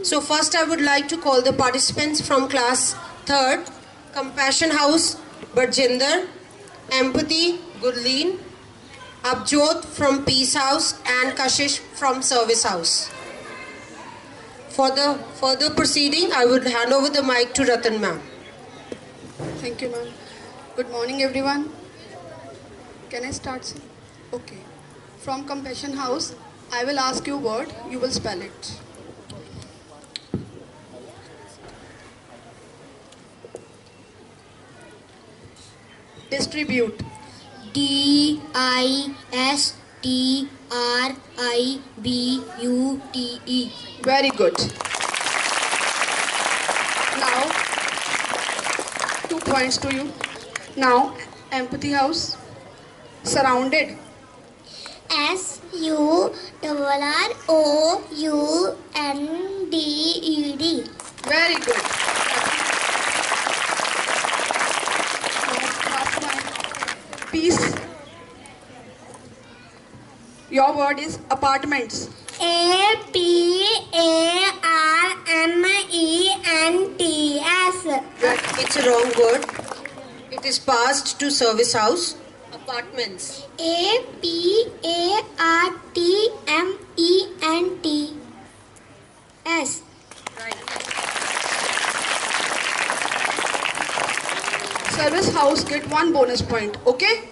So first I would like to call the participants from class 3rd, Compassion House, Barjinder, Empathy, Gurleen, Abjot from Peace House and Kashish from Service House. For the further proceeding, I would hand over the mic to Ratan ma'am. Thank you, ma'am. Good morning, everyone. Can I start, sir? Okay. From Compassion House, I will ask you a word. You will spell it. Distribute. Distribute. Very good. Now, 2 points to you. Now, Empathy House. Surrounded. Surrounded. Very good. Now, last one. Peace. Your word is apartments. Apartments. It's a wrong word. It is passed to Service House. Apartments. Apartments. Right. Service House get 1 bonus point. Okay?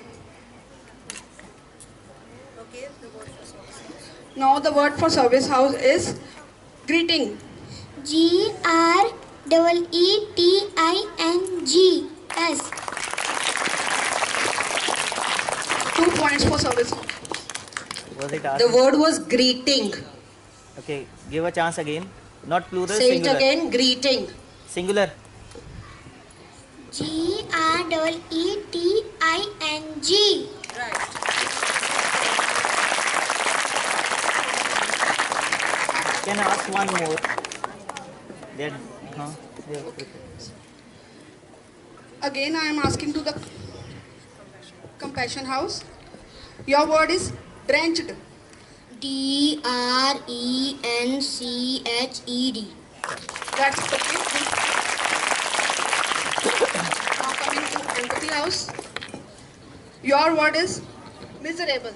Okay, the word for Service House. Now the word for Service House is greeting. Greetings. 2 points for Service House. Was it asked? The word was greeting. Okay, give a chance again. Not plural, Say it singular. again, greeting. Singular. Greeting. Right. Can I ask one more? That, huh? Yeah, okay. Again, I am asking to the Compassion House. Your word is drenched. Drenched. That's okay. Now coming to Empathy House. Your word is miserable. Miserable.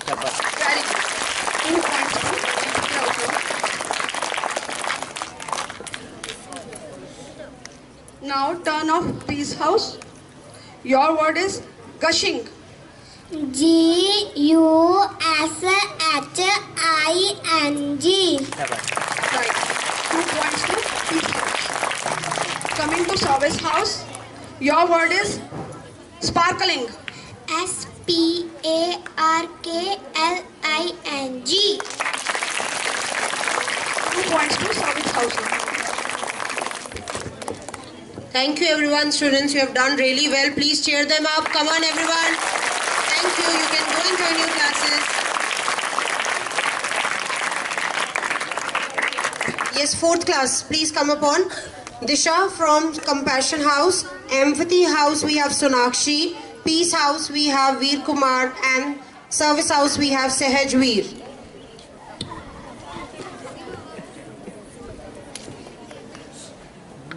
Chapar. Very good. 2 points to Empathy House. Now turn of Peace House. Your word is gushing. Gushing. Chapar. Right. 2 points to Peace House. Coming to Service House. Your word is sparkling. Sparkling. 2 points to Service House. Thank you everyone, students. You have done really well. Please cheer them up. Come on everyone. Thank you. You can go and join your classes. Yes, 4th class. Please come upon. Disha from Compassion House. Empathy House we have Sonakshi. Peace House we have Veer Kumar. And Service House we have Sehaj Veer.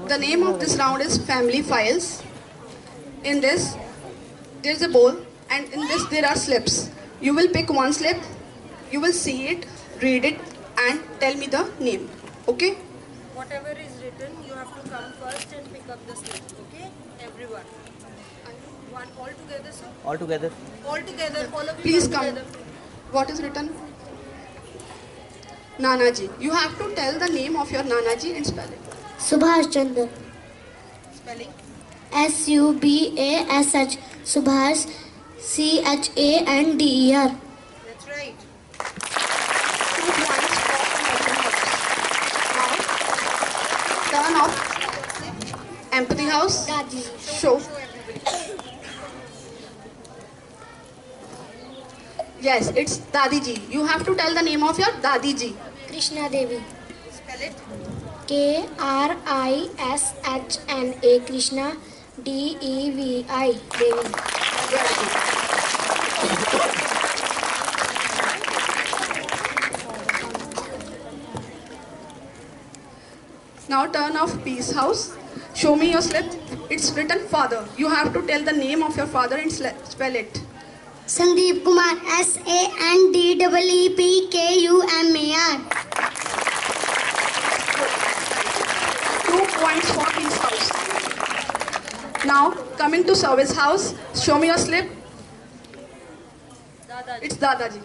The name of this round is Family Files. In this, there is a bowl, and in this there are slips. You will pick one slip, you will see it, read it, and tell me the name. Okay? Whatever is written, you have to come first and pick up the slip. Okay? Everyone. One all together, sir. All together. All together. All of you Please all come. together. What is written? Nanaji. You have to tell the name of your Nanaji and spell it. Subhash Chandra. Spelling. Subhash. Subhash. Chandrer. That's right. 2 points for Compassion House. Now, turn off Empathy House. Show. Yes, it's Dadi Ji. You have to tell the name of your Dadi Ji. Krishna Devi. Spell it. Krishna. Krishna. Devi. Devi. Very good. Now turn off Peace House. Show me your slip. It's written father. You have to tell the name of your father and spell it. Sandeep Kumar. SANDEEPKUMAR. 2 points for Peace House. Now coming to Service House. Show me your slip. It's Dadaji.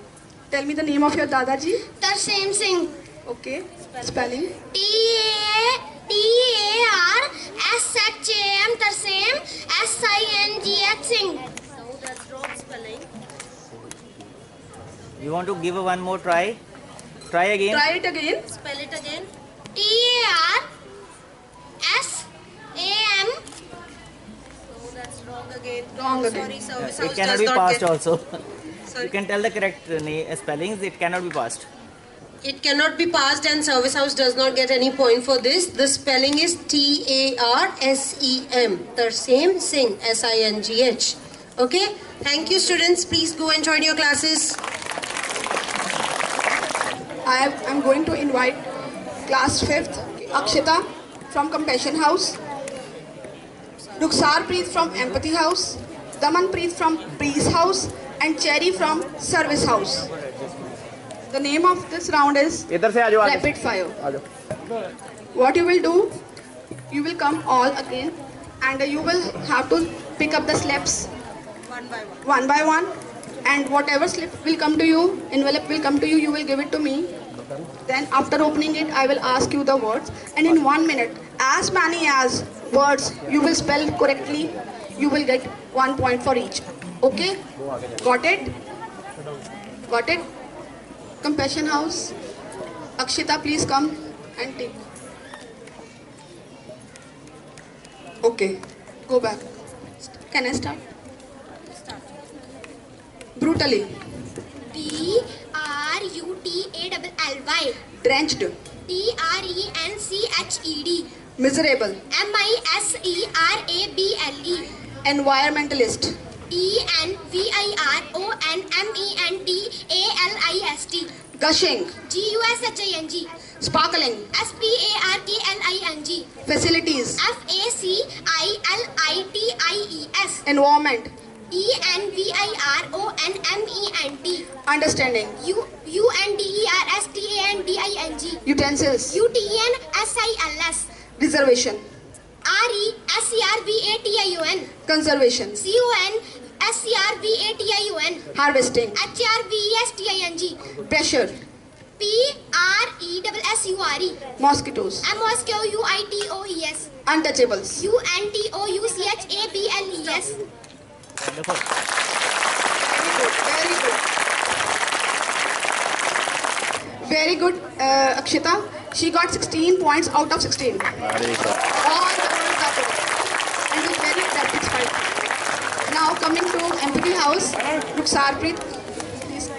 Tell me the name of your Dadaji. Tarseem Singh. Okay. Spelling. TARSHAM Tarseem SINGH Singh. You want to give one more try? Try again. Try it again. Spell it again. TARSAM. Oh, that's wrong again. Wrong again. Sorry, service It house cannot does be not passed get. also. Sorry. You can tell the correct spellings. It cannot be passed. It cannot be passed, and service house does not get any point for this. The spelling is TARSEM. Tarseem Singh. SINGH. Okay. Thank you, students. Please go and join your classes. I am going to invite class 5th Akshita from Compassion House, Rukhsar Preet from Empathy House, Daman Preet from Peace House, and Cherry from Service House. The name of this round is इधर से आ जाओ आगे Rapid Fire. आ जाओ What you will do, you will come all again and you will have to pick up the slips one by one, and whatever slip will come to you, envelope will come to you, you will give it to me. Then after opening it, I will ask you the words, and in 1 minute, as many as words you will spell correctly, you will get 1 point for each. Okay? Got it? Got it? Compassion House. Akshita, please come and take. Okay. Go back. Can I start? Brutally. BRUTALLY. Drenched. TRENCHED. Miserable. MISERABLE. Environmentalist. ENVIRONMENTALIST. Gushing. GUSHING. Sparkling. SPARKLING. Facilities. FACILITIES. Environment. ENVIRONMENT. Understanding. UNDERSTANDING. Utensils. UTENSILS. Reservation. RESERVATION. Conservation. CONSERVATION. Harvesting. HRVESTING. Pressure. PRESSURE. Mosquitoes. MOSQUITOES. Untouchables. UNTOUCHABLES. Wonderful. Very good. Very good, Akshita. She got 16 points out of 16. All the points are good. And was very satisfied. Now coming to Empathy House, Rukhsar Preet. Please.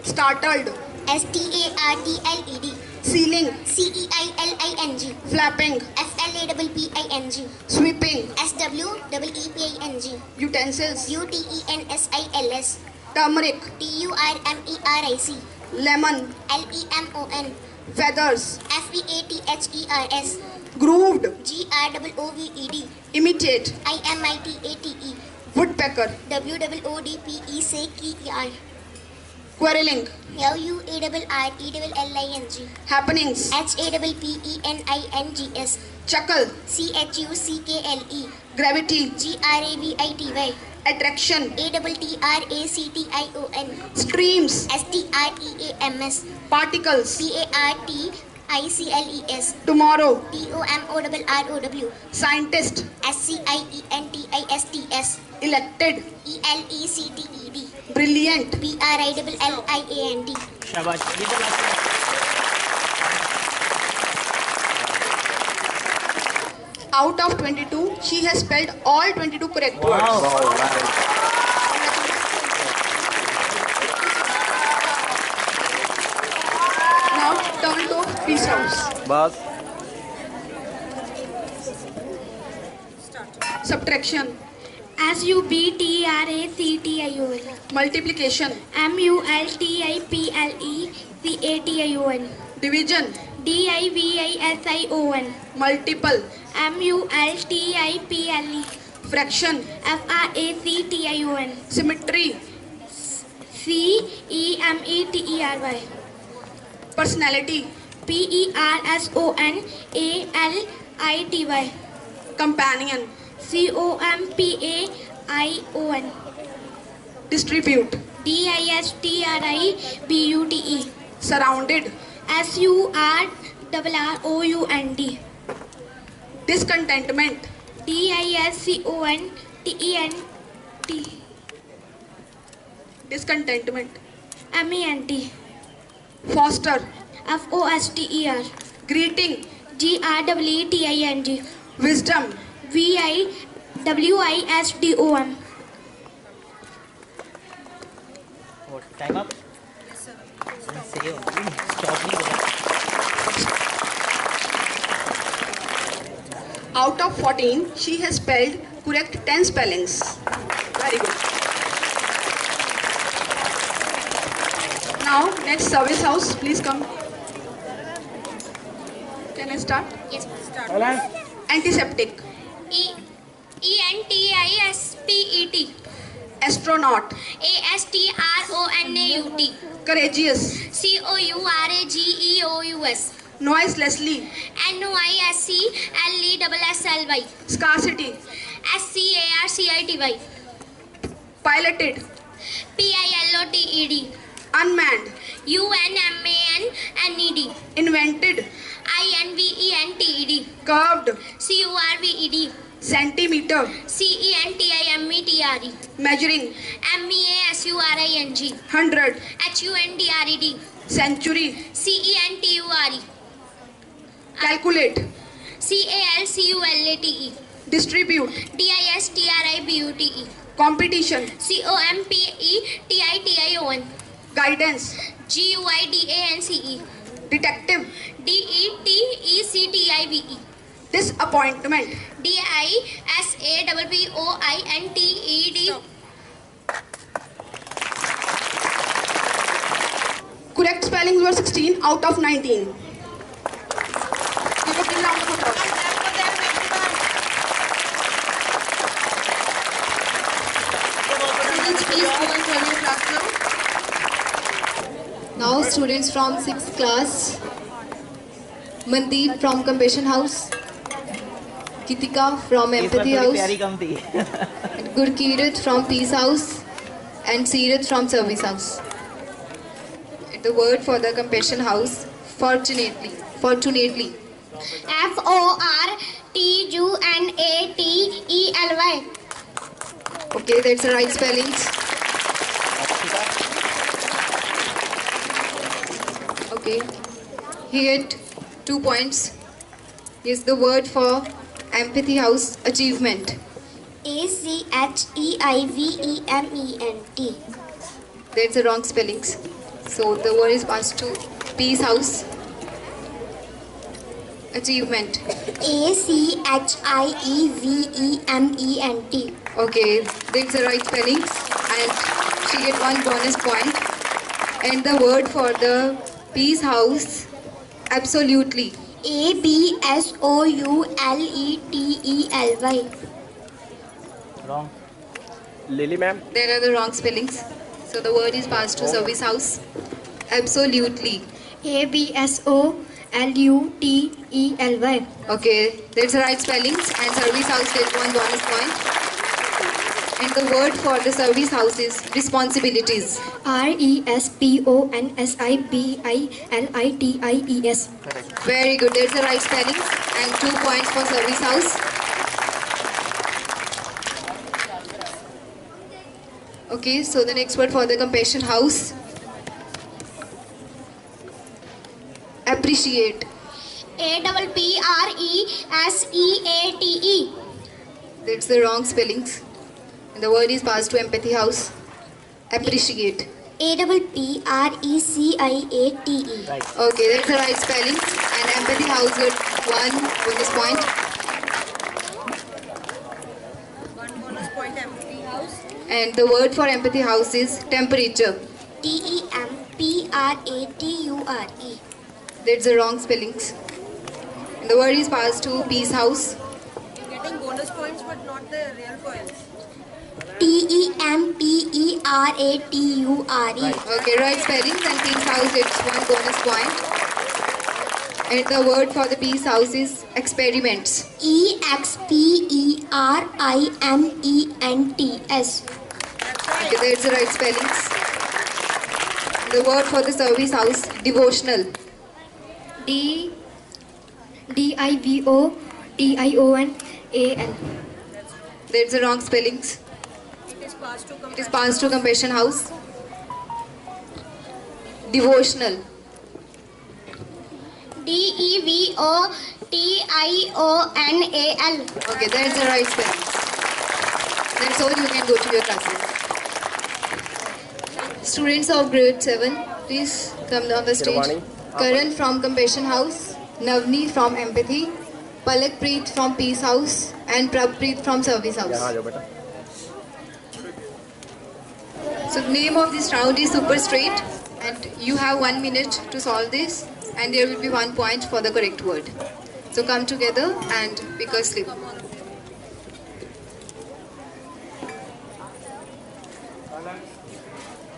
Startled. STARTLED. Ceiling. CEILING. Flapping. FLAPPING. Sweeping. SWEEPING. Utensils. UTENSILS. Turmeric. TURMERIC. Lemon. LEMON. Feathers. FEATHERS. Grooved. GROOVED. Imitate. IMITATE. Woodpecker. WOODPECKER. Quarreling. LURRELLING. Happenings. HAPPENINGS. Chuckle. CHUCKLE. Gravity. GRAVITY. Attraction. ATTRACTION. Streams. STREAMS. Particles. PARTICLES. Tomorrow. TOMORROW. Scientist. SCIENTISTS. Elected. ELECTED. Brilliant. BRILLIANT. Shabash. Give the last one. Out of 22, she has spelled all 22 correct words. Now turn to Peace House. बस Subtraction. SUBTRACTION. Multiplication. MULTIPLEPATION. Division. DIVISION. Multiple. MULTIPLE. Fraction. FRACTION. Symmetry. CEMETERY. Personality. PERSONALITY. Companion. COMPAION. Distribute. DISTRIBUTE. Surrounded. SURRROUND. Discontentment. DISCONTENT. Discontentment. MENT. Foster. FOSTER. Greeting. GRWETING. Wisdom. VIWISDOM. What? Time up? Yes, sir. Say only. Stop me. Out of 14, she has spelled correct 10 spellings. Very good. Now, next service house, please come. Can I start? Yes. Antiseptic. ENTISPET. Astronaut. ASTRONAUT. Courageous. COURAGEOUS. Noiselessly. NOISCLESSLY. Scarcity. SCARCITY. Piloted. PILOTED. Unmanned. UNMANNED. Invented. INVENTED. Curved. CURVED. Centimeter. CENTIMETRE. Measuring. MEASURING. 100. HUNDRED. Century. CENTURE. Calculate. CALCULATE. Distribute. DISTRIBUTE. Competition. COMPETITION. Guidance. GUIDANCE. Detective. DETECTIVE. Disappointment. DISAPPOINTED. Correct spellings were 16 out of 19. Give a big round of applause. Students, please go and join your class now. Now students from 6th class, Mandeep from Compassion House, Kitika from इसमें Empathy थोड़ी House, प्यारी कम थी. Gurkirat from Peace House, and Seerath from Service House. The word for the Compassion House, fortunately. FORTUNATELY. Okay, that's the right spellings. Okay, he get 2 points. Here's the word for Empathy House, achievement. ACHEIVEMENT. That's the wrong spellings. So the word is passed to Peace House, achievement. ACHIEVEMENT. Okay, that's the right spellings, and she get 1 bonus point. And the word for the Peace House, absolutely. ABSOULETELY. Wrong. Lily ma'am. There are the wrong spellings. So the word is passed to Service House, absolutely. ABSOLUTELY. Okay, that's the right spellings, and Service House gets 1 bonus point. And the word for the Service House is responsibilities. RESPONSIBILITIES. Very good, that's the right spellings, and 2 points for Service House. Okay, so the next word for the Compassion House, appreciate. APPRESEATE. That's the wrong spellings. And the word is passed to Empathy House, appreciate. APPRECIATE. Right. Okay, that's the right spelling, and Empathy House got 1 bonus point. And the word for Empathy House is temperature. TEMPERATURE. That's the wrong spellings. And the word is passed to Peace House. You're getting bonus points, but not the real points. Temperate. Okay, right spellings and Peace House gets 1 bonus point. And the word for the Peace House is experiments. Experiments. Okay, that's the right spellings. The word for the service house, devotional. Divotional. That's the wrong spellings. It is passed to It is passed to compassion house. Devotional. Devotional. Okay, that's the right spellings. That's all, you can go to your classes. Students of grade 7, please come on the stage. Shirvani. Karan from Compassion House, Navni from Empathy, Palakpreet from Peace House, and Prabpreet from Service यहाँ आ House. जाओ बेटा. So the name of this round is Super Straight, and you have 1 minute to solve this, and there will be 1 point for the correct word. So come together and pick a slip.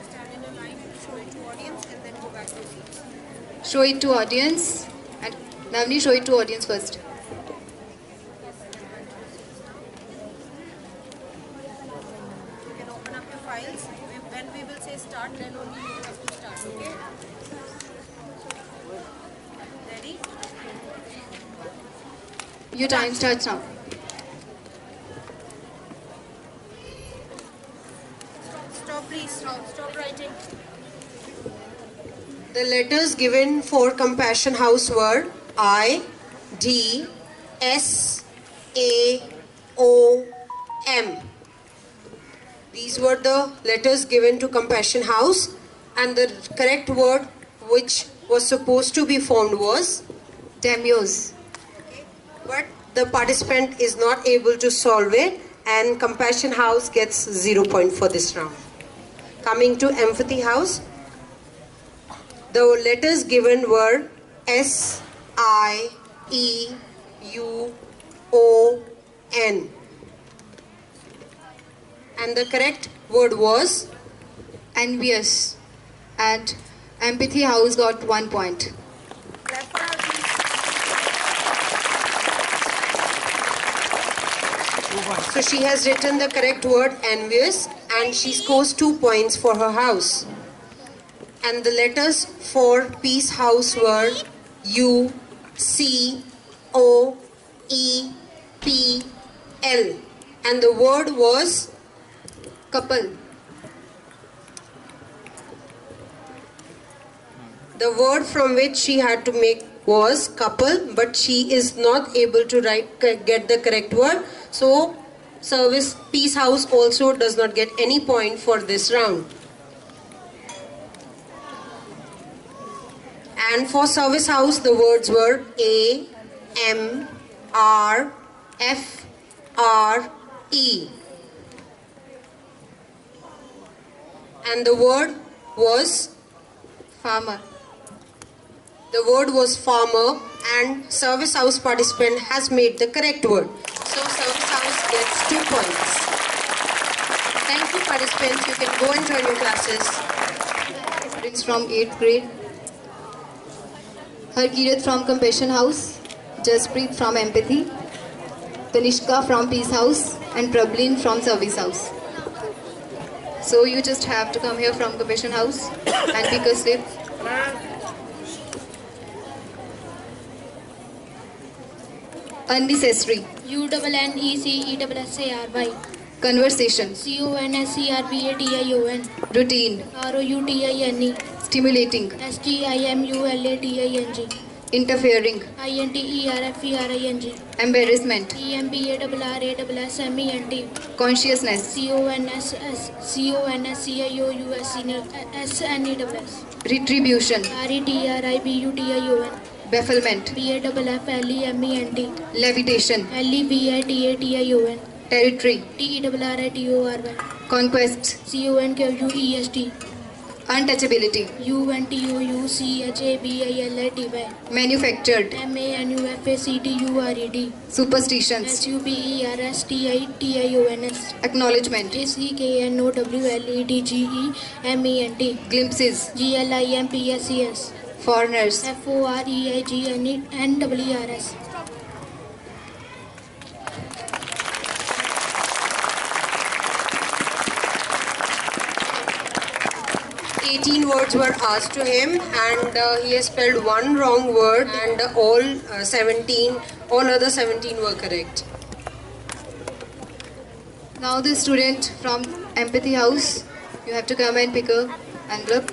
stand in a line, show it to audience, and then go back to your seats. Show it to audience, and Navni, show it to audience first. You can open up your files. When we will say start, then only you have to start, okay? Ready? Your time starts now. Stop, please. Stop writing. The letters given for Compassion House were I, D, S, A, O, M. These were the letters given to Compassion House, and the correct word which was supposed to be formed was Demios. but the participant is not able to solve it, and Compassion House gets 0 point for this round. Coming to Empathy House, the letters given were S, I, E, U, O, N. And the correct word was Envious. And Empathy House got 1 point. Clap for her, please. 2 points. So she has written the correct word envious, and she scores 2 points for her house. And the letters for Peace House were U, C, O, E, P, L. And the word was Couple. the word from which she had to make was couple, but she is not able to get the correct word. So Service Peace House also does not get any point for this round. And for Service House, the words were A, M, R, F, R, E. And the word was Farmer. The word was farmer, and Service House participant has made the correct word. So Service House gets 2 points. Thank you, participants. You can go and join your classes. Students from 8th grade. Harkirat from Compassion House, Jaspreet from Empathy, Tanishka from Peace House, and Prablin from Service House. So you just have to come here from Compassion House and pick a slip. Unnecessary. UNNECESSARY. Conversation. CONSCRBATION. Routine. ROUTINE. Stimulating. STIMULATING. Interfering. INTERFERING. Embarrassment. EMBARRASSMENT. Consciousness. CONSCIOUSNESSNEWS. Retribution. RETRIBUTION. Bafflement. BAFFLEMENT. Levitation. LEVITATION. Territory. TERRITORY. Conquest. CONQUEST. Untouchability. UNTOUCHABILITY. Manufactured. MANUFACTURED. Superstitions. SUPERSTITIONS. Acknowledgement. JCKNOWLEDGEMENT. Glimpses. GLIMPSES. Foreigners. FOREIGNWRS. 18 words were asked to him, and he has spelled one wrong word, and all other 17 were correct. Now the student from Empathy House, you have to come and pick a envelope.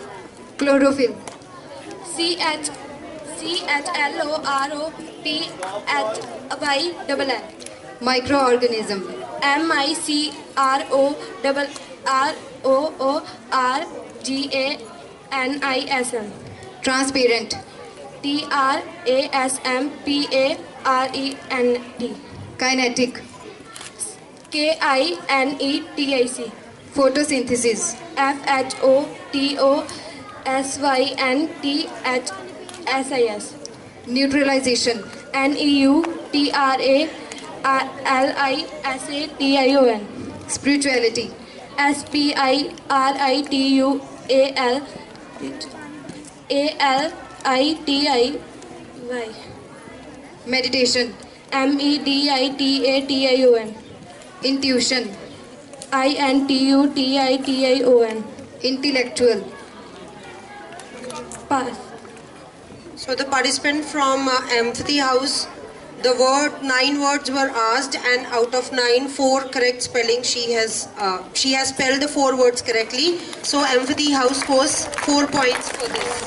Chlorophyll. CHLOROPHYLL. Microorganism. MICROORGANISM. Transparent. TRASMPARENT. Kinetic. KINETIC. Photosynthesis. FHOTOSYNTHSIS. Neutralization. NEUTRALISATION. Spirituality. SPIRITUALITIY. Meditation. MEDITATION. Intuition. INTUTITION. Intellectual. Pass. So the participant from Empathy House, 9 words were asked, and out of 9, 4 correct spelling. She has spelled the 4 words correctly. So Empathy House scores 4 points for this.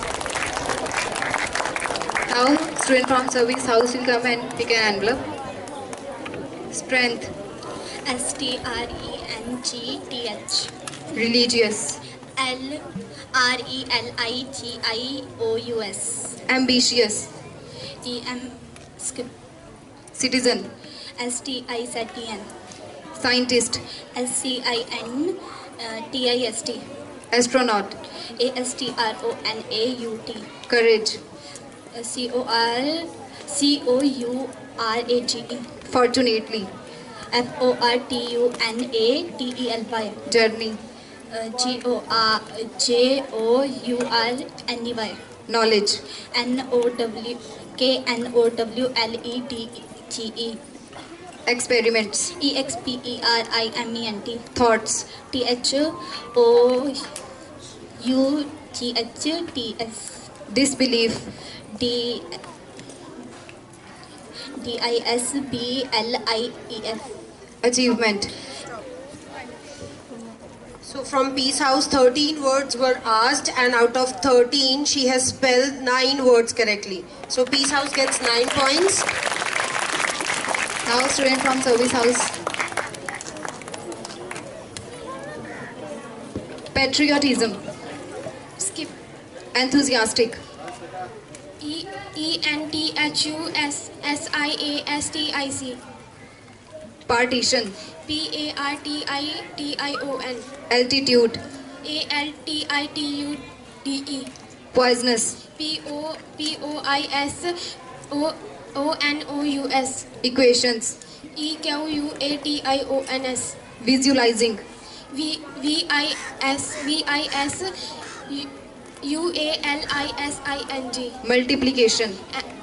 Now student from Service House will come and pick an envelope. Strength. STRENGTH. Religious. LRELIGIOUS. Ambitious. Citizen. STIZN. Scientist. SCINTIST. Astronaut. ASTRONAUT. Courage. COURAGE. Fortunately. FORTUNATELY. Journey. JOURNEY. Knowledge. KNOWLEDGE. Experiments. EXPERIMENT. Thoughts. THOUGHTS. Disbelief. DISBLIEF. Achievement. So from Peace House, 13 words were asked, and out of 13, she has spelled 9 words correctly. So Peace House gets 9 points. Now student from Service House. Patriotism. Skip. Enthusiastic. ENTHUSIASTIC. Partition. PARTITION. Altitude. ALTITUDE. Poisonous. POISONOUS. Equations. EQUATIONS. Visualizing. VISUALISING. Multiplication.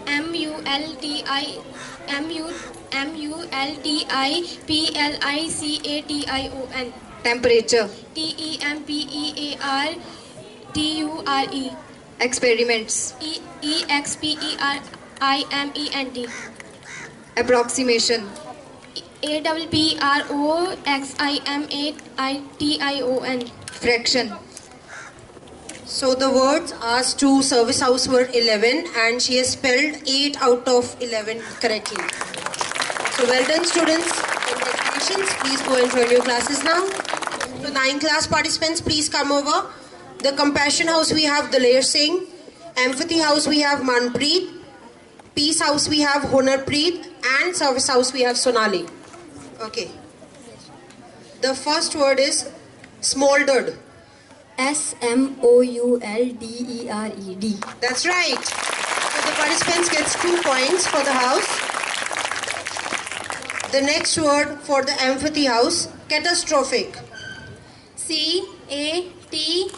MULTIPLICATION. Temperature. TEMPERATURE. Experiments. EXPERIMENT. Approximation. APPROXIMATION. Fraction. So the words asked to Service House were 11, and she has spelled 8 out of 11 correctly. So well done, students. Congratulations. Please go and join your classes now. So 9 class participants, please come over. The Compassion House, we have Daler Singh. Empathy House, we have Manpreet. Peace House, we have Hunarpreet. And Service House, we have Sonali. Okay. The first word is smoldered. SMOULDERED. That's right. So the participants gets 2 points for the house. The next word for the empathy house, catastrophic. CATASTROPHIC.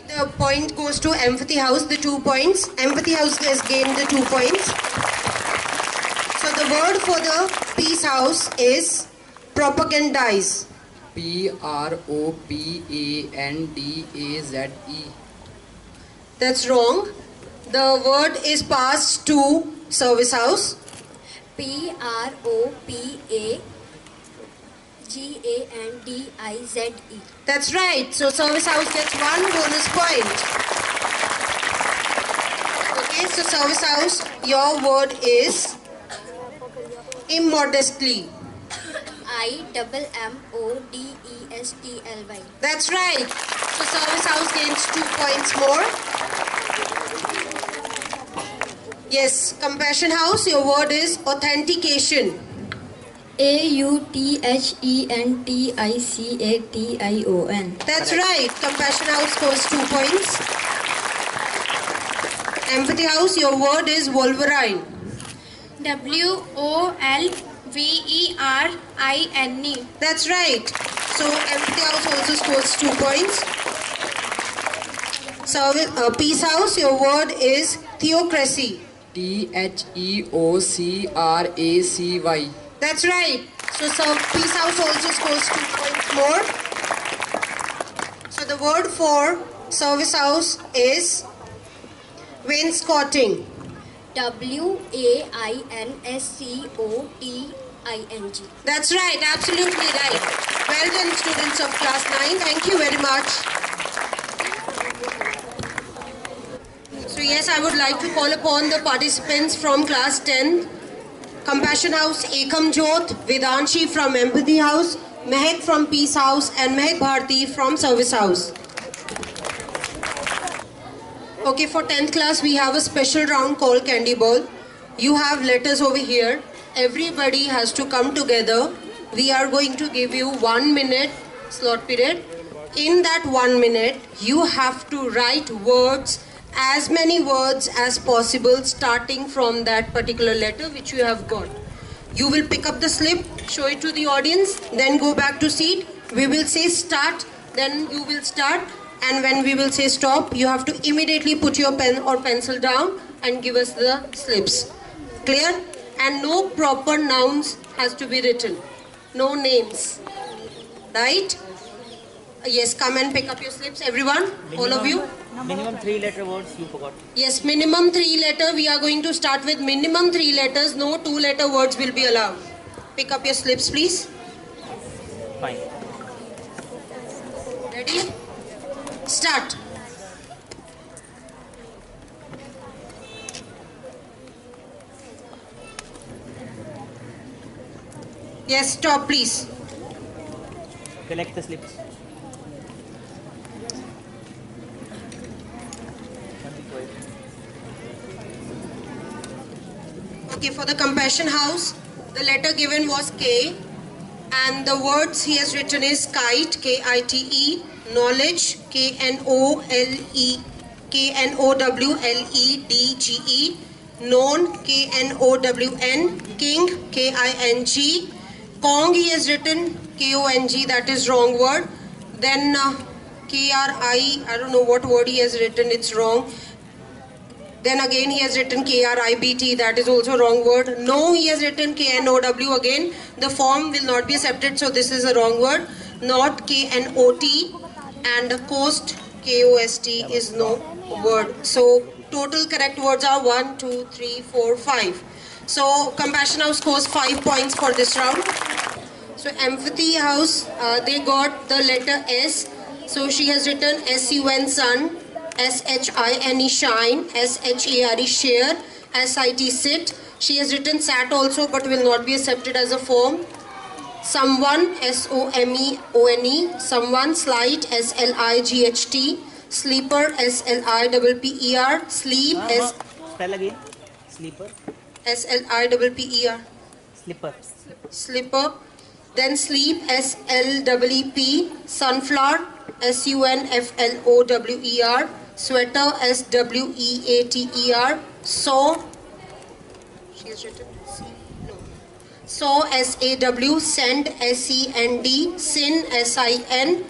The point goes to empathy house, the 2 points. Empathy house has gained the 2 points. So the word for the peace house is propagandize. PROPANDAZE. That's wrong. The word is passed to service house. PROPAGANDIZE. That's right. So service house gets 1 bonus point. Okay, so service house, your word is immodestly. IMMODESTLY. That's right. So service house gains 2 points more. Yes, compassion house, your word is authentication. AUTHENTICATION. That's right. Compassion house scores 2 points. Empathy house, your word is Wolverine. WOLVERINE. That's right. So empathy house also scores 2 points. Peace house, your word is theocracy. THEOCRACY. That's right. So peace house also scores 2 points more. So the word for service house is wainscoting. WAINSCOTING. That's right, absolutely right. Well done, students of class 9. Thank you very much. So yes, I would like to call upon the participants from class 10. Compassion House, Ekam Jyot, Vedanshi from Empathy House, Mehak from Peace House, and Mehak Bharti from Service House. Okay, for 10th class, we have a special round called Candy Ball. You have letters over here. Everybody has to come together. We are going to give you 1 minute slot period. In that 1 minute, you have to write words, as many words as possible, starting from that particular letter which you have got. You will pick up the slip, show it to the audience, then go back to seat. We will say start, then you will start. And when we will say stop, you have to immediately put your pen or pencil down and give us the slips. Clear? And no proper nouns has to be written. No names. Right? Yes, come and pick up your slips, everyone. All of you. Minimum 3-letter words you forgot. Yes, minimum 3-letter. We are going to start with minimum 3 letters. No 2-letter words will be allowed. Pick up your slips, please. Fine. Ready? Start. Yes, stop, please. Collect the slips. Okay, for the Compassion House, the letter given was K, and the words he has written is kite, K-I-T-E, knowledge, K-N-O-L-E, K-N-O-W-L-E-D-G-E, known, K-N-O-W-N, king, K-I-N-G, Kong he has written K-O-N-G, that is wrong word. Then K-R-I, I don't know what word he has written, it's wrong. Then again he has written K-R-I-B-T, that is also wrong word. No, he has written K-N-O-W again. The form will not be accepted, so this is a wrong word. Not K-N-O-T, and coast, K-O-S-T is no word. So total correct words are 1, 2, 3, 4, 5. So Compassion House scores 5 points for this round. So Empathy House, they got the letter S. So she has written S-U-N sun, S-H-I-N-E shine, S-H-A-R-E share, S-I-T sit. She has written sat also, but will not be accepted as a form. Someone, S-O-M-E-O-N-E, someone, slight, S-L-I-G-H-T, sleeper, S-L-I-P-P-E-R, sleep, Spell again. Sleeper. S-L-I-P-P-E-R, Slipper. slipper. Then sleep, SLEEP. Sunflower, SUNFLOWER. Sweater, SWEATER. Saw, she has written C. No. Saw, SAW. Send, SEND. Sin, SIN.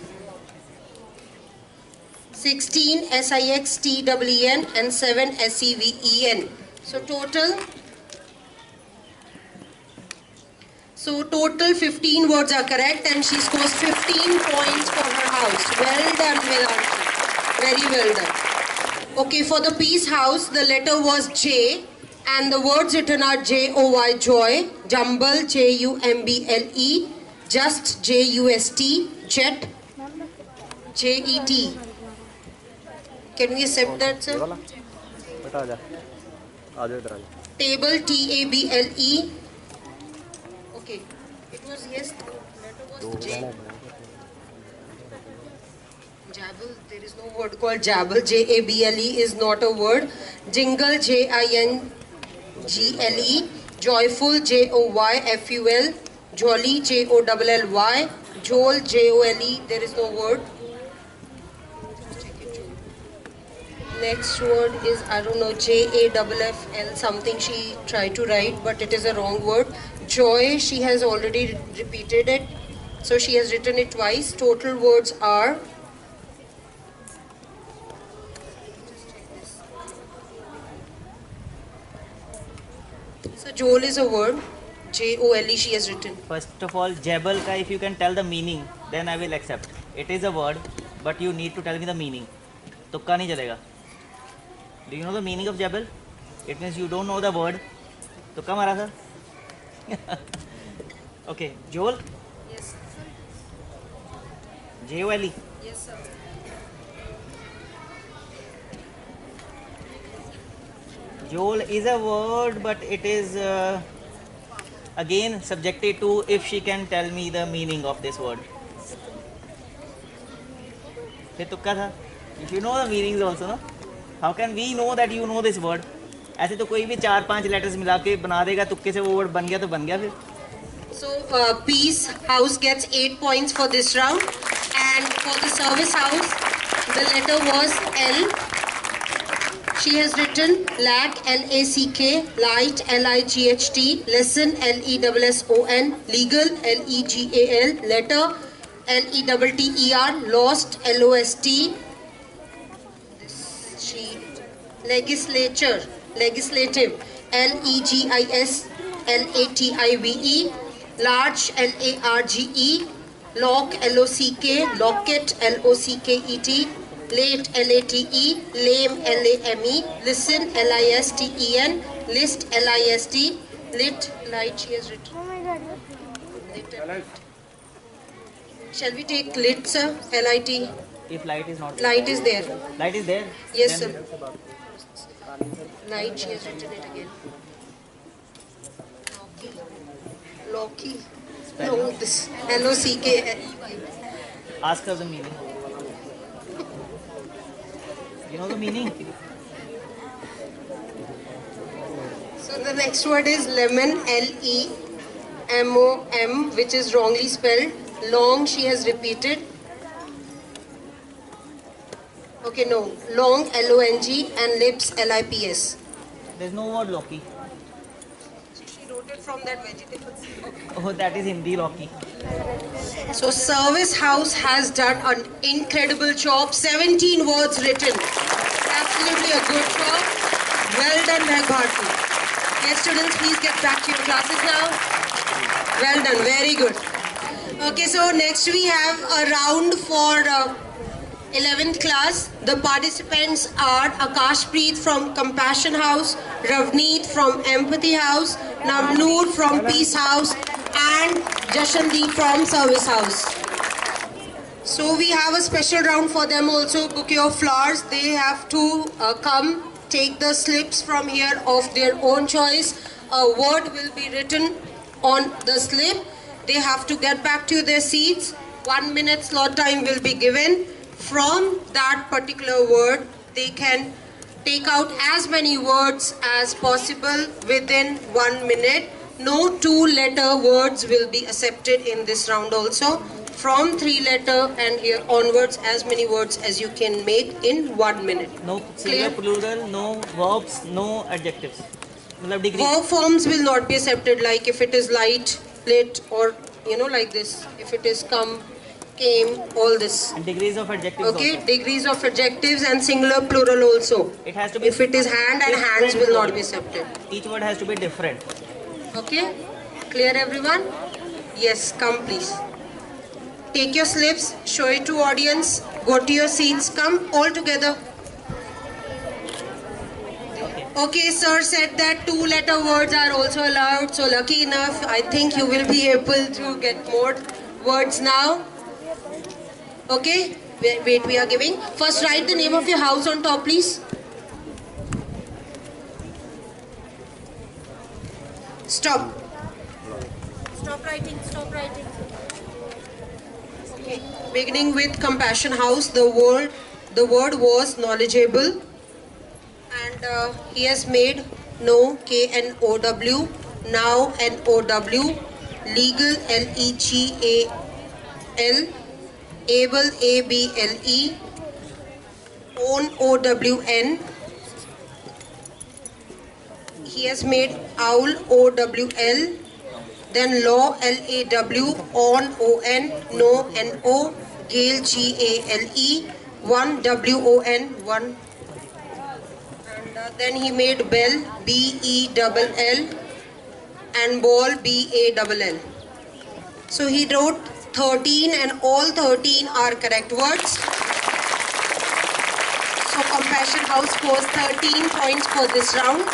16, SIXTEN. And 7, SEVEN. So total 15 words are correct, and she scores 15 points for her house. Well done, Vedanti. Very well done. Okay, for the peace house, the letter was J, and the words written are JOY, joy, jumble, JUMBLE, just, JUST, jet, JET. Can we accept that, sir? बेटा आ जाओ इधर आ जाओ. Table, TABLE. Okay, it was yes. The letter was J. Jabble, there is no word called jabble. JABLE is not a word. Jingle, JINGLE. Joyful, JOYFUL. Jolly, JOLLY. Joel, JOLE, there is no word. Next word is, I don't know, JAFFL, something she tried to write, but it is a wrong word. Joy, she has already repeated it, so she has written it twice. Total words are, so Joel is a word, JOLE she has written. First of all, jabal ka, if you can tell the meaning, then I will accept. It is a word, but you need to tell me the meaning. Tukka nahi chalega. Do you know the meaning of jabal? It means you don't know the word. Tukka mara sir. Okay, Joel. Yes, JOLE. yes, sir. Joel is a word, but it is again subjected to if she can tell me the meaning of this word. फिर तुक्का था. If you know the meanings also, no? How can we know that you know this word? ऐसे तो कोई भी 4-5 letters मिला के बना देगा, तुक्के से वो word बन गया तो बन गया फिर. So, Peace House gets 8 points for this round. And for the service house, the letter was L. She has written lack, LACK, light, LIGHT, lesson, LESSON, legal, LEGAL, letter, LETTER, lost, LOST, sheet, legislature, legislative, LEGISLATIVE, large, LARGE, lock, LOCK, locket, LOCKET, late, LATE, lame, LAME, listen, LISTEN, list, LIST, lit, light, she has written. Lit. Shall we take lit, sir? LIT. If light is not Light is there. Light is there. Yes, Then sir. Light, she has written it again. Loki. No, this LOCK. Ask her the meaning. You know the meaning? So the next word is lemon, LEMOM, which is wrongly spelled. Long, she has repeated. Okay, no. Long, LONG, and lips, LIPS. There's no word Loki. She wrote it from that vegetable. Oh, that is Hindi Loki. So Service House has done an incredible job. 17 words written. Absolutely a good job. Well done, Megh Bharti. Yes, students, please get back to your classes now. Well done, very good. Okay, so next we have a round for 11th class. The participants are Akashpreet from Compassion House, Ravneet from Empathy House, Navnoor from Peace House, and Jashandeep from Service House. So we have a special round for them also, bouquet of flowers. They have to come, take the slips from here of their own choice. A word will be written on the slip. They have to get back to their seats. 1 minute slot time will be given. From that particular word, they can take out as many words as possible within 1 minute. No 2-letter words will be accepted in this round also. From 3-letter and here onwards, as many words as you can make in 1 minute. No singular, Clear? plural, no verbs, no adjectives. मतलब degree. Verb forms will not be accepted, like if it is light, lit, or like this. If it is come, came, all this. And degrees of adjectives Okay, also. degrees of adjectives and singular, plural also. It has to be. If it is hand and hands will not be accepted. Each word has to be different. Okay, clear everyone? Yes, come please. Take your slips, show it to audience, go to your seats, come all together. Okay, sir said that 2-letter words are also allowed, so lucky enough, I think you will be able to get more words now. Okay, wait, we are giving. First write the name of your house on top, please. Stop. Stop writing, stop writing. Okay. Beginning with Compassion House, the word was knowledgeable, and he has made know, K-N-O-W, now, N-O-W, legal, L-E-G-A-L, able, A-B-L-E, own, O-W-N. He has made owl, O-W-L, then law, L-A-W, on, O-N, no, N-O, gale, G-A-L-E, one, W-O-N, one. And then he made bell, B-E-double-L, and ball, B-A-double-L. So he wrote 13 and all 13 are correct words. So Compassion House scores 13 points for this round.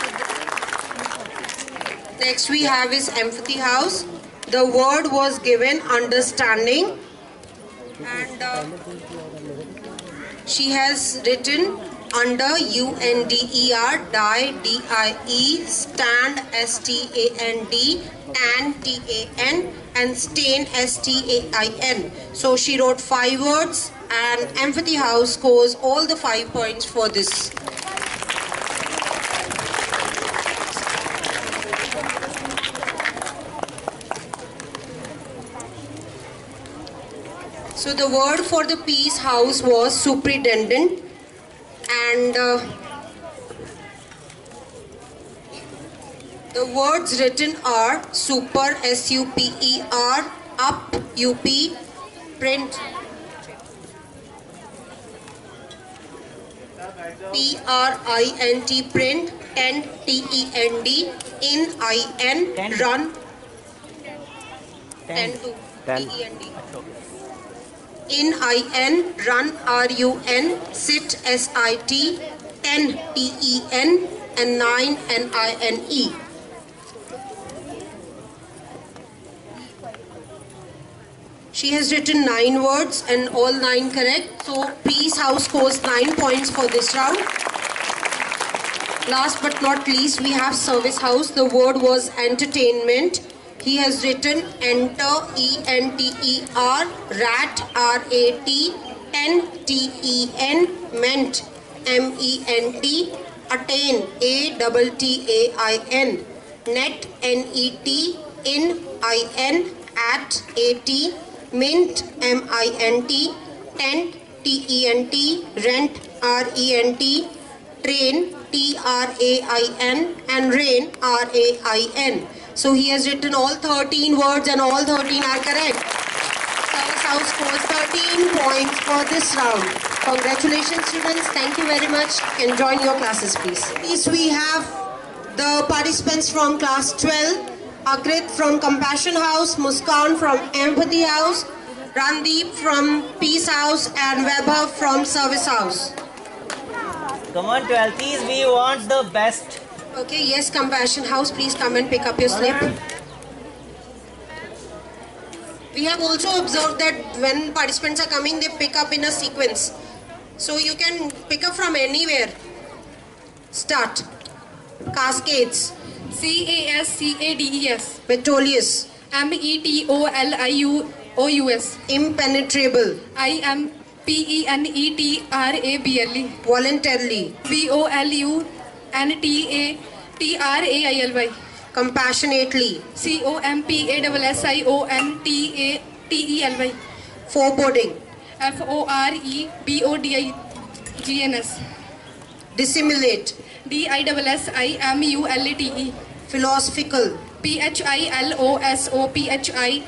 Next we have is Empathy House. The word was given understanding, and she has written under UNDER, die, DIE, stand, STAND, tan, TAN, and stain, STAIN. So she wrote 5 words, and Empathy House scores all the 5 points for this. So the word for the Peace House was superintendent, and the words written are super, S-U-P-E-R, up, U-P, print, P-R-I-N-T, print, tend, T-E-N-D, in, I-N, Tend. run, Tend. tend to, Tend. T-E-N-D. In, I-N, run, R-U-N, sit, S-I-T, ten, T-E-N, and nine, N-I-N-E. She has written 9 words and all 9 correct. So Peace House scores 9 points for this round. Last but not least, we have Service House. The word was entertainment. He has written enter, E-N-T-E-R, rat, R-A-T, N-T-E-N, ment, M-E-N-T, attain, A-T-T-A-I-N, net, N-E-T, in, I-N, at, A-T, mint, M-I-N-T, tent, T-E-N-T, rent, R-E-N-T, train, T-R-A-I-N, and rain, R-A-I-n. So he has written all 13 words and all 13 are correct. Service House scores 13 points for this round. Congratulations students, thank you very much. You can join your classes please. Please we have the participants from class 12. Akrit from Compassion House, Muskan from Empathy House, Randeep from Peace House, and Vaibhav from Service House. Come on, 12th, we want the best. Okay, yes, Compassion House, please come and pick up your slip. We have also observed that when participants are coming, they pick up in a sequence. So you can pick up from anywhere. Start. Cascades. C-A-S-C-A-D-E-S, Metolius. M-E-T-O-L-I-U-O-U-S, Impenetrable. I-M-P-E-N-E-T-R-A-B-L-E, Voluntarily. V-O-L-U-N-T-A-T-R-A-I-L-Y, Compassionately. COMPASSIONTATELY. Foreboding. FOREBODIGNS. Dissimulate. DISSIMULATE. Philosophical. PHILOSOPHICAL.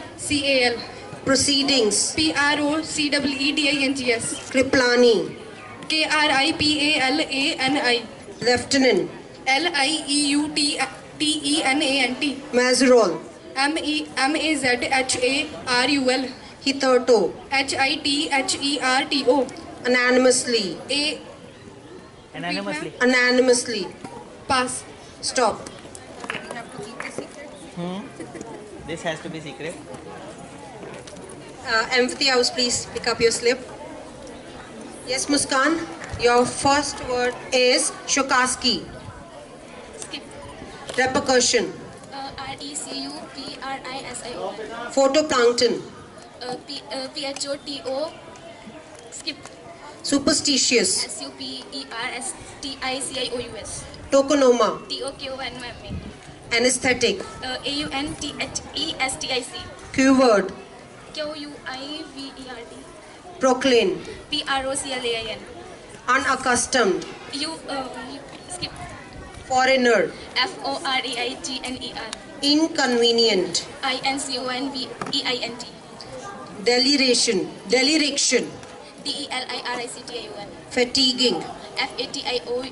Proceedings. PROCEEDINGS. Kriplani. KRIPALANI. Lieutenant. LIEUTENANT. Mazurol. MAZHARUL. Hitherto. HITHERTO. Anonymously. Anonymously. Anonymously. Pass. Stop. This has to be secret. Empathy House, please pick up your slip. Yes, Muskan. Your first word is Shokaski. Skip. Repercussion. RECUPRISIO. Photoplankton. PHOTO. Skip. Superstitious. SUPERSTICIOUS. Tokonoma. TOKONOMA. Anesthetic. AUNTHESTIC. Keyword. QUIVERD. Proclaim. PROCLAIN. Unaccustomed. Skip. Foreigner. FOREIGNER. Inconvenient. INCONVEINT. Deliration. Dereliction. DELIRICTION. Fatiguing. FATIAUGING.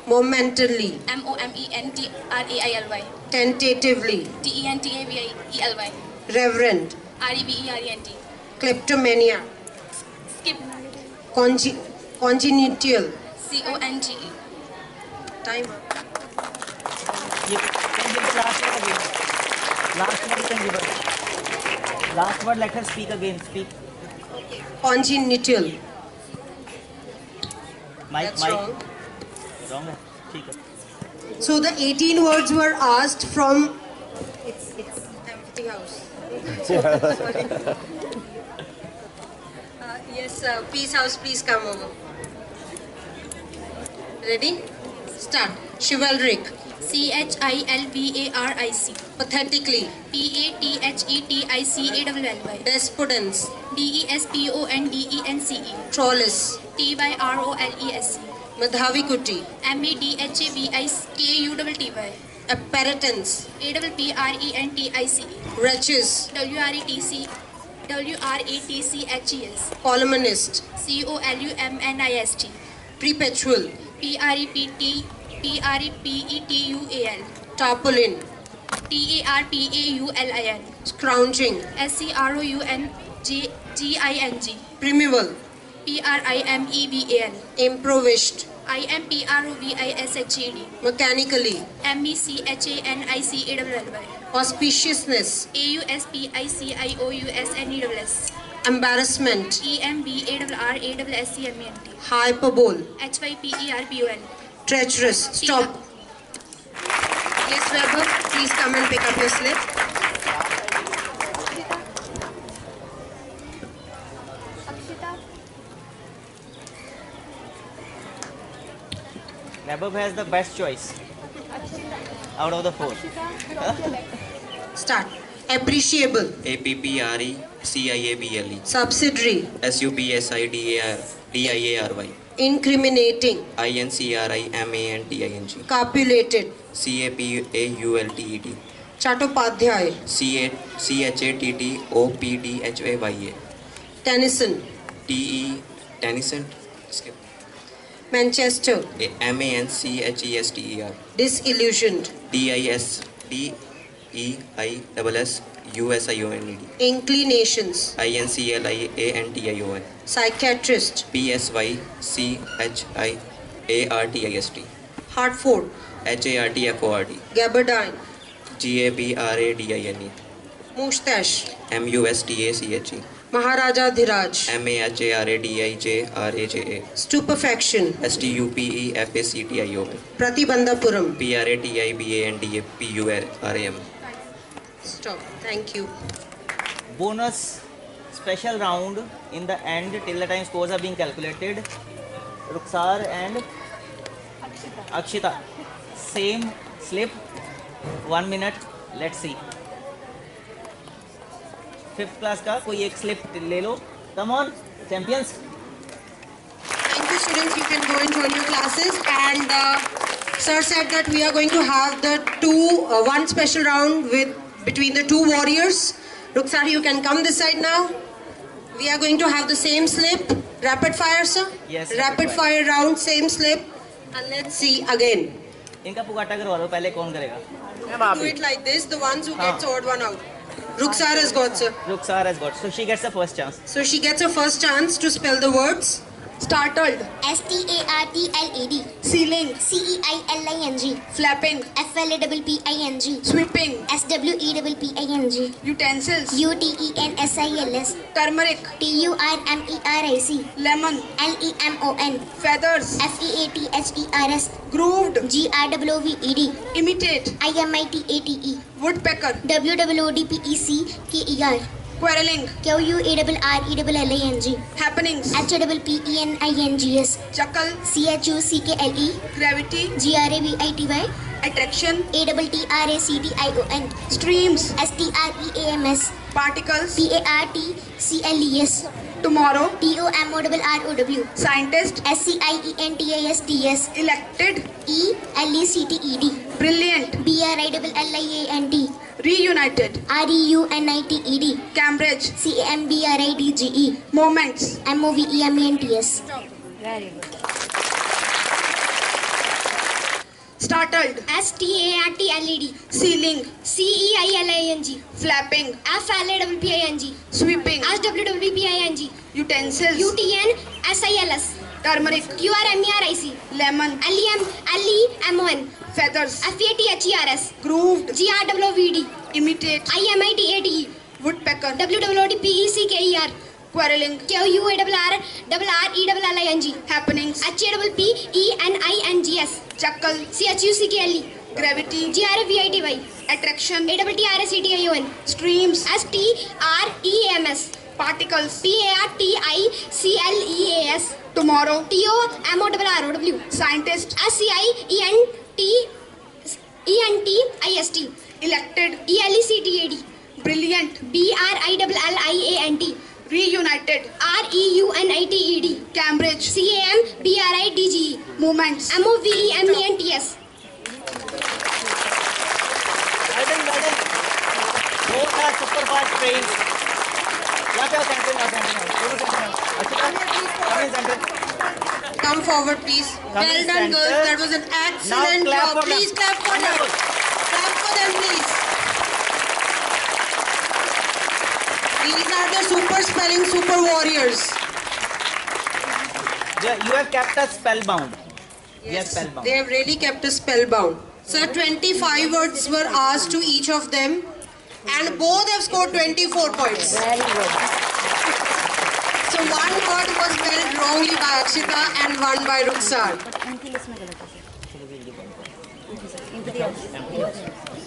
Momentarily. MOMENTRAILY. Tentatively. TENTAVIELY. Reverend. REVERENT. Kleptomania. Skip. Congenital. CONGE. Time. You can give the last word again. Last word you can give us. Last word, let her speak again. Speak. Congenital. Mic, That's mic. wrong. Wrong है. ठीक है. So the 18 words were asked from. It's Empathy House. Sorry. Yes, Peace House, please come over. Ready? Start. Chivalric. CHILVARIC. Pathetically. PATHETICALLY. Despotence. DESPONDENCE. Trollus. TYROLESE. Madhavikuti. MEDHAVISKUTTY. Apparitance. APPRENTICE. Wretches. WRETCHES. Columnist. COLUMNIST. Perpetual. PREPETUAL. Tarpaulin. TARPAULIN. Scrounging. SCROUNGING. Primeval. PRIMEVAL. Improvised. IMPROVISHED. Mechanically. MECHANICALLY. Auspiciousness. AUSPICIOUSNEWS. Embarrassment. EMBARRASSEMENT. Hyperbole. HYPERPOL. Treacherous. Stop. Yes, Weber, please come and pick up your slip. Nabab has the best choice out of the four. Start. Appreciable. APPRECIABLE. Subsidiary. SUBSIDARDIARY. Incriminating. INCRIMANTING. Copulated. CAPAULTED. Chattopadhyay. CHATTOPDHAYA. Tennyson. Tennyson. Skip. Manchester. MANCHESTER. Disillusioned. DISDEISSUSIONED. Inclinations. INCLIANTION. Psychiatrist. PSYCHIARTIST. Hartford. HARTFORD. Gabardine. GABRADINE. Moustache. MUSTACHE. Maharaja Dhiraj. MAHARADIJRAJA. Stupefaction. STUPEFACTION. Pratibandhapuram. PRATIBANDAPURAM. Stop. Thank you. Bonus special round in the end till the time scores are being calculated. Ruksar and Akshita. same slip. 1 minute. Let's see. 5th class का कोई एक slip ले लो. Come on, champions. Thank you, students. You can go and join your classes. And sir said that we are going to have the one special round between the two warriors. Ruksar, you can come this side now. We are going to have the same slip. Rapid fire, sir? Yes. Rapid fire round, same slip. And let's see again. इनका पुकाटा करवा लो. पहले कौन करेगा? Do it like this. The ones who gets odd one out. Ruksar has got, sir. Ruksar has got. So she gets the first chance. So she gets her first chance to spell the words. Startled. STARTLED. Ceiling. CEILING. Flapping. FLAPPING. Sweeping. SWEPPING. Utensils. UTENSILS. Turmeric. TURMERIC. Lemon. LEMON. Feathers. FEATHERS. Grooved. GRWED. Imitate. IMITATE. Woodpecker. WWODPECKER. Quarreling. QUARRELLING. Happenings. HAPPENINGS. Chuckle. CHUCKLE. Gravity. GRAVITY. Attraction. ATTRACTION. Streams. STREAMS. Particles. PARTCLES. Tomorrow. TOMORROW. Scientist. SCIENTISTS. Elected. ELECTED. Brilliant. BRILLIANT. Reunited. REUNITED. Cambridge. CAMBRIDGE. Moments. MOVEMENTS. Startled. STARTLED. Ceiling. CEILING. Flapping. FLAPPING. Sweeping. SWEPPING. Utensils. UTNSILS. Turmeric. QRMERIC. Lemon. LEMON. Feathers. FATHERS. Grooved. GRWED. Imitate. IMITATE. Woodpecker. WWODPECKER. Quarreling. QUARRELLING. Happenings. HAPPENINGS. Chuckle. CHUCKLE. Gravity. GRAVITY. Attraction. ATTRACTION. Streams. STREAMS. Particles. PARTICLES. Tomorrow. TOMORROW. Scientist. SCIENTIST. Elected. ELECTED. Brilliant. BRILLIANT. Reunited. REUNITED. Cambridge. CAMBRIDGE. Moments. MOVEMENTS. Well done. Both are super fast trains. यहाँ पे आओ centre में आओ. अच्छा come in center. Come forward, please. Come Well in done, center. girls. That was an excellent Now clap job. for them. Please clap for them. Wonderful. Clap for them, please. These are the super spelling super warriors. You have kept us spellbound. We are spellbound. They have really kept us spellbound. Sir, 25 words were asked to each of them, and both have scored 24 points. Very good. So one word was spelled wrongly by Akshita and one by Ruksar.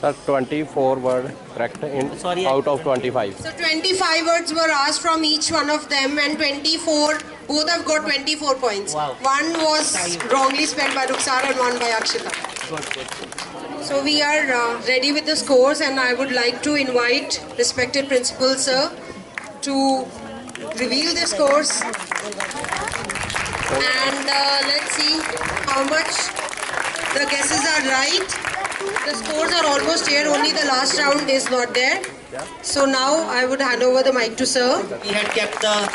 Sir, 24 word correct in Sorry, out of 25. So 25 words were asked from each one of them, and 24, both have got 24 points. Wow. One was wrongly spelled by Ruksar and one by Akshita. Good. So we are ready with the scores, and I would like to invite respected principal sir to reveal the scores. And let's see how much the guesses are right. The scores are almost here, only the last round is not there. So now I would hand over the mic to sir. We had kept the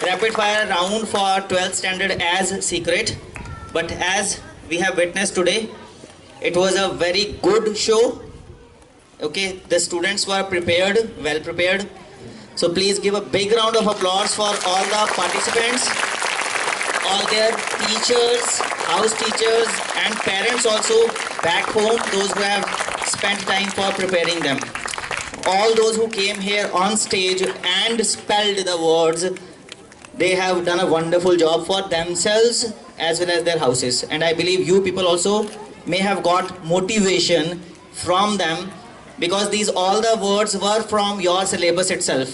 rapid fire round for 12th standard as secret, but as we have witnessed today, it was a very good show. Okay, the students were prepared, well prepared. So please give a big round of applause for all the participants, all their teachers, house teachers and parents also back home, those who have spent time for preparing them. All those who came here on stage and spelled the words, they have done a wonderful job for themselves as well as their houses. And I believe you people also may have got motivation from them, because these all the words were from your syllabus itself.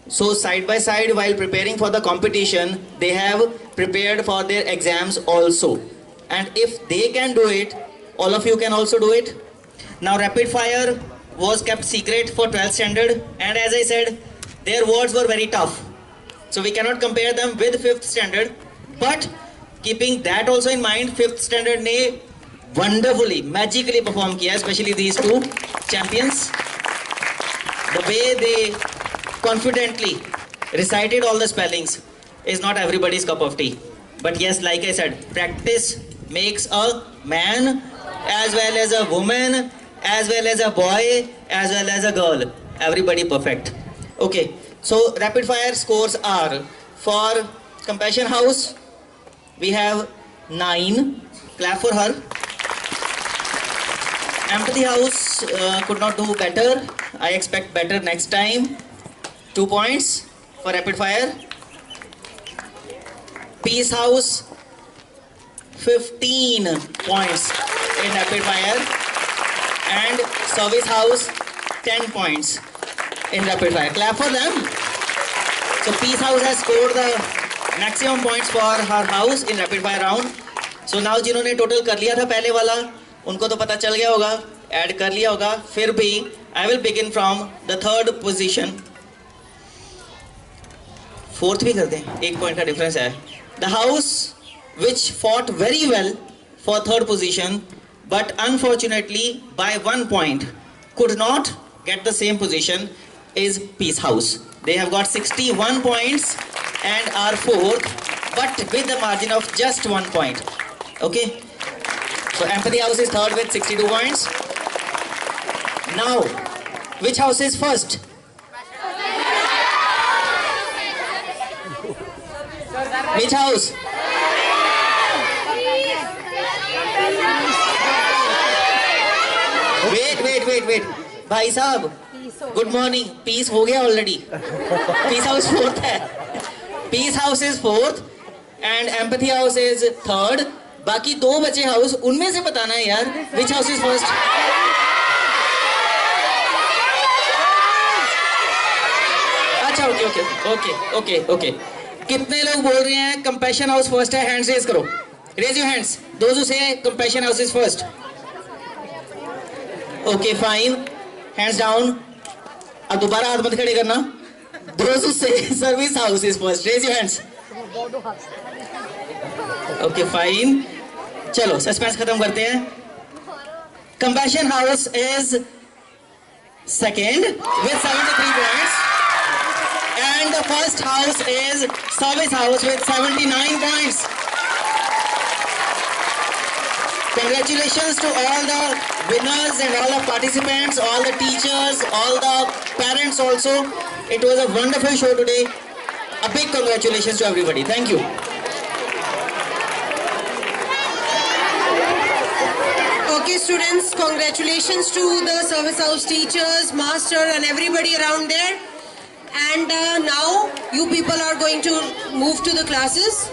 So side by side, while preparing for the competition, they have prepared for their exams also. And if they can do it, All of you can also do it. Now rapid fire was kept secret for 12th standard, and as I said, their words were very tough. So we cannot compare them with 5th standard. But keeping that also in mind, 5th standard ने wonderfully, magically perform किया, especially these two champions. The way they confidently recited all the spellings is not everybody's cup of tea. But yes, like I said, practice makes a man, as well as a woman, as well as a boy, as well as a girl. Everybody perfect. Okay, so rapid fire scores are for Compassion House, we have 9. Clap for her. Empathy House could not do better. I expect better next time. 2 points for rapid fire. Peace House, 15 points in rapid fire. And Service House, 10 points in rapid fire. Clap for them. So Peace House has scored the maximum points for her house in rapid fire round. So now जिन्होंने total कर लिया था पहले वाला, उनको तो पता चल गया होगा, ऐड कर लिया होगा. फिर भी I will begin from the 3rd position. 4th भी कर दें, 1 point का difference है. The house which fought very well for 3rd position, but unfortunately by 1 point could not get the same position is Peace House. They have got 61 points and are 4th, but with the margin of just 1 point. Okay. So Empathy House is 3rd with 62 points. Now, which house is first? Which house? Wait. भाई साहब, good morning. Piece हो गया already. Piece house 4th है. Peace house is 4th and empathy house is 3rd. बाकी 2 बचे house, उनमें से बताना है यार, विच हाउस इज फर्स्ट. अच्छा, ओके. कितने लोग बोल रहे हैं कंपैशन हाउस फर्स्ट है? हैंड्स रेज करो. Raise your hands. Those who say compassion house is first. Okay, fine. Hands down. अब दोबारा हाथ मत खड़े करना. Those who say service house is first, raise your hands. Okay, fine. चलो suspense खत्म करते हैं. Compassion house is second with 73 points. And the first house is Service House with 79 points. Congratulations to all the winners and all the participants, all the teachers, all the parents also. It was a wonderful show today. A big congratulations to everybody. Thank you. Okay, students, congratulations to the Service House teachers, master and everybody around there. And now you people are going to move to the classes.